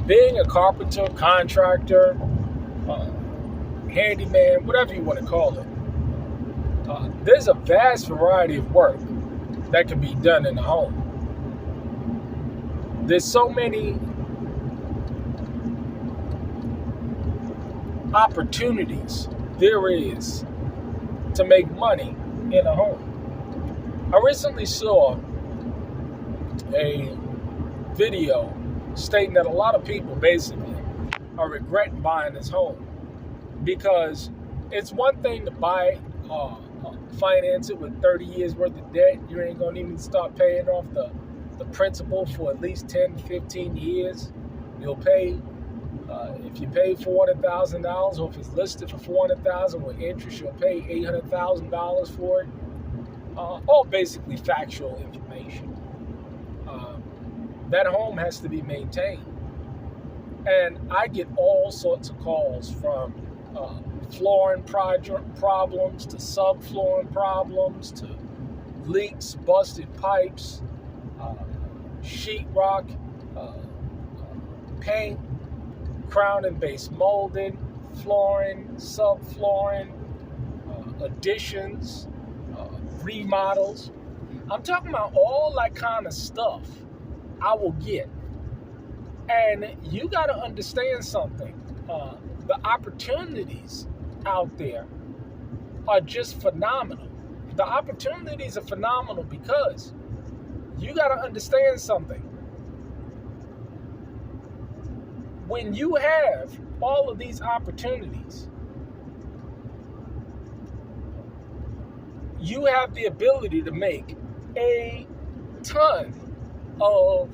being a carpenter, contractor, uh, handyman, whatever you want to call it, there's a vast variety of work that can be done in the home. There's so many opportunities there is to make money in a home. I recently saw a video stating that a lot of people basically are regretting buying this home because it's one thing to buy, finance it with 30 years worth of debt. You ain't gonna even start paying off the principal for at least 10 to 15 years. You'll pay, if you pay $400,000 or if it's listed for $400,000 with interest, you'll pay $800,000 for it. All basically factual information. That home has to be maintained. And I get all sorts of calls from flooring problems to subflooring problems to leaks, busted pipes, sheetrock, paint, crown and base molding, flooring, subflooring, additions, remodels. I'm talking about all that kind of stuff I will get. And you got to understand something. The opportunities out there are just phenomenal. The opportunities are phenomenal because you got to understand something. When you have all of these opportunities, you have the ability to make a ton of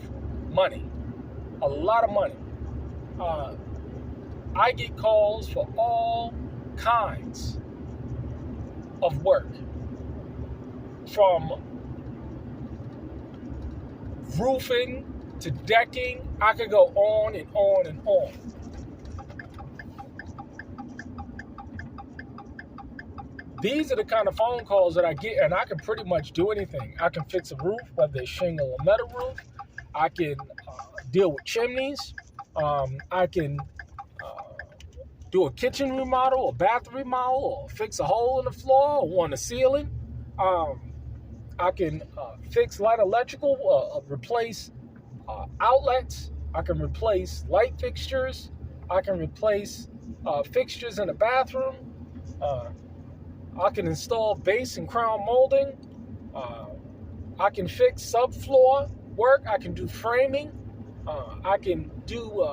money, a lot of money. I get calls for all kinds of work, from roofing to decking. I could go on and on and on. These are the kind of phone calls that I get, and I can pretty much do anything. I can fix a roof, whether it's shingle or metal roof. I can deal with chimneys. I can do a kitchen remodel, a bathroom remodel, or fix a hole in the floor or on the ceiling. I can fix light electrical, replace outlets. I can replace light fixtures. I can replace fixtures in the bathroom. I can install base and crown molding. I can fix subfloor work. I can do framing. I can do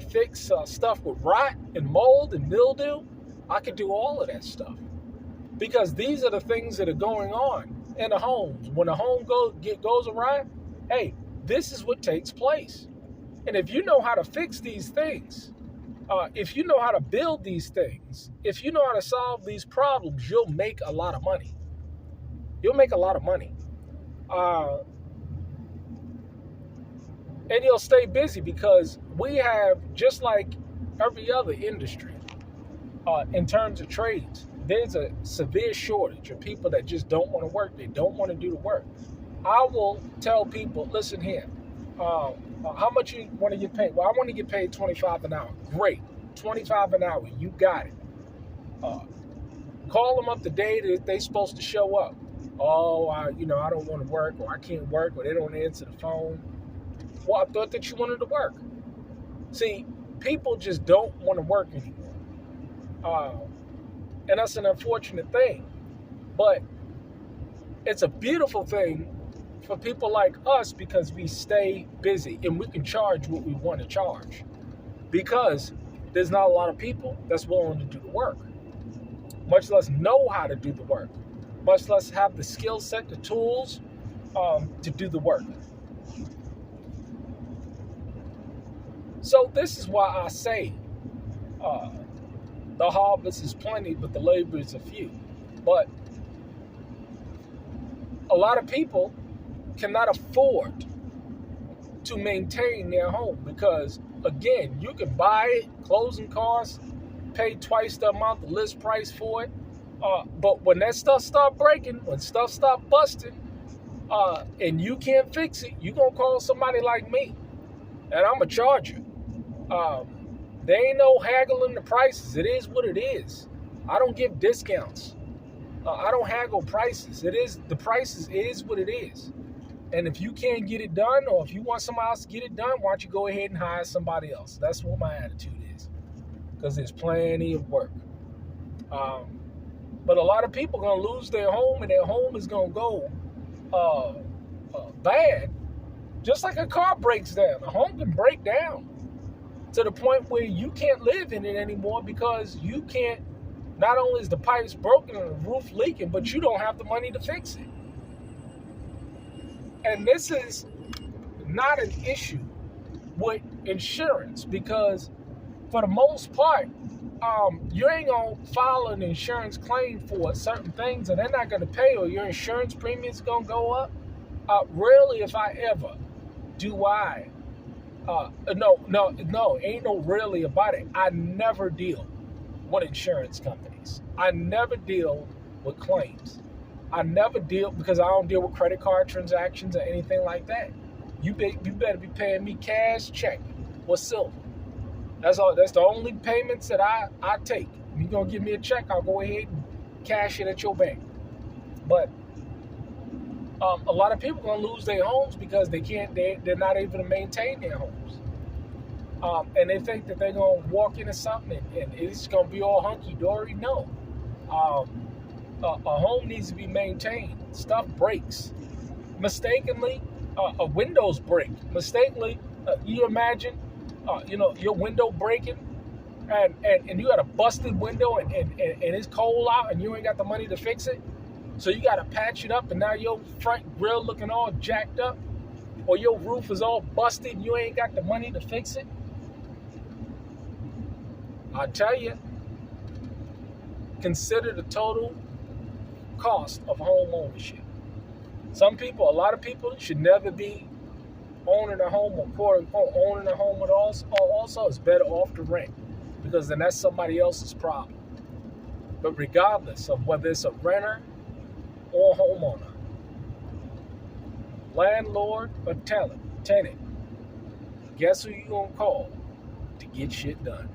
fix stuff with rot and mold and mildew. I can do all of that stuff because these are the things that are going on in the homes. When a home goes awry, hey, this is what takes place. And if you know how to fix these things, if you know how to build these things, if you know how to solve these problems, you'll make a lot of money. You'll make a lot of money. And you'll stay busy because we have, just like every other industry, in terms of trades, there's a severe shortage of people that just don't want to work. They don't want to do the work. I will tell people, listen here, how much you want to get paid? Well, I want to get paid $25 an hour. Great. $25 an hour. You got it. Call them up the day that they're supposed to show up. Oh, I don't want to work, or I can't work, or they don't answer the phone. Well, I thought that you wanted to work. See, people just don't want to work anymore. And that's an unfortunate thing. But it's a beautiful thing for people like us because we stay busy and we can charge what we want to charge because there's not a lot of people that's willing to do the work, much less know how to do the work, much less have the skill set, the tools to do the work. So this is why I say the harvest is plenty, but the laborers are few. But a lot of people cannot afford to maintain their home because, again, you can buy it, closing costs, pay twice the amount the list price for it. But when that stuff start breaking, when stuff start busting, and you can't fix it, you're going to call somebody like me. and I'm going to charge you. There ain't no haggling the prices. It is what it is. I don't give discounts. I don't haggle prices. The prices is what it is. And if you can't get it done, or if you want somebody else to get it done, why don't you go ahead and hire somebody else? That's what my attitude is, because there's plenty of work. But a lot of people are going to lose their home, and their home is going to go bad. Just like a car breaks down. A home can break down to the point where you can't live in it anymore because you can't, not only is the pipes broken and the roof leaking, but you don't have the money to fix it. And this is not an issue with insurance, because for the most part, you ain't going to file an insurance claim for certain things and they're not going to pay, or your insurance premium's going to go up. Rarely, if I ever, do I. No, ain't no really about it. I never deal with insurance companies. I never deal with claims. I never deal, because I don't deal with credit card transactions or anything like that. You better be paying me cash, check, or silver. That's all. That's the only payments that I take. If you're going to give me a check, I'll go ahead and cash it at your bank. But a lot of people are going to lose their homes because they're not able to maintain their homes. And they think that they're going to walk into something and it's going to be all hunky-dory. No. A home needs to be maintained. Stuff breaks. Mistakenly, windows break. Mistakenly, you imagine, your window breaking, and you got a busted window and it's cold out and you ain't got the money to fix it. So you got to patch it up, and now your front grill looking all jacked up, or your roof is all busted and you ain't got the money to fix it. I tell you, consider the total cost of home ownership. A lot of people should never be owning a home, or quote unquote owning a home at all. Also, it's better off to rent, because then that's somebody else's problem. But regardless of whether it's a renter or homeowner, landlord or tenant, guess who you gonna call to get shit done?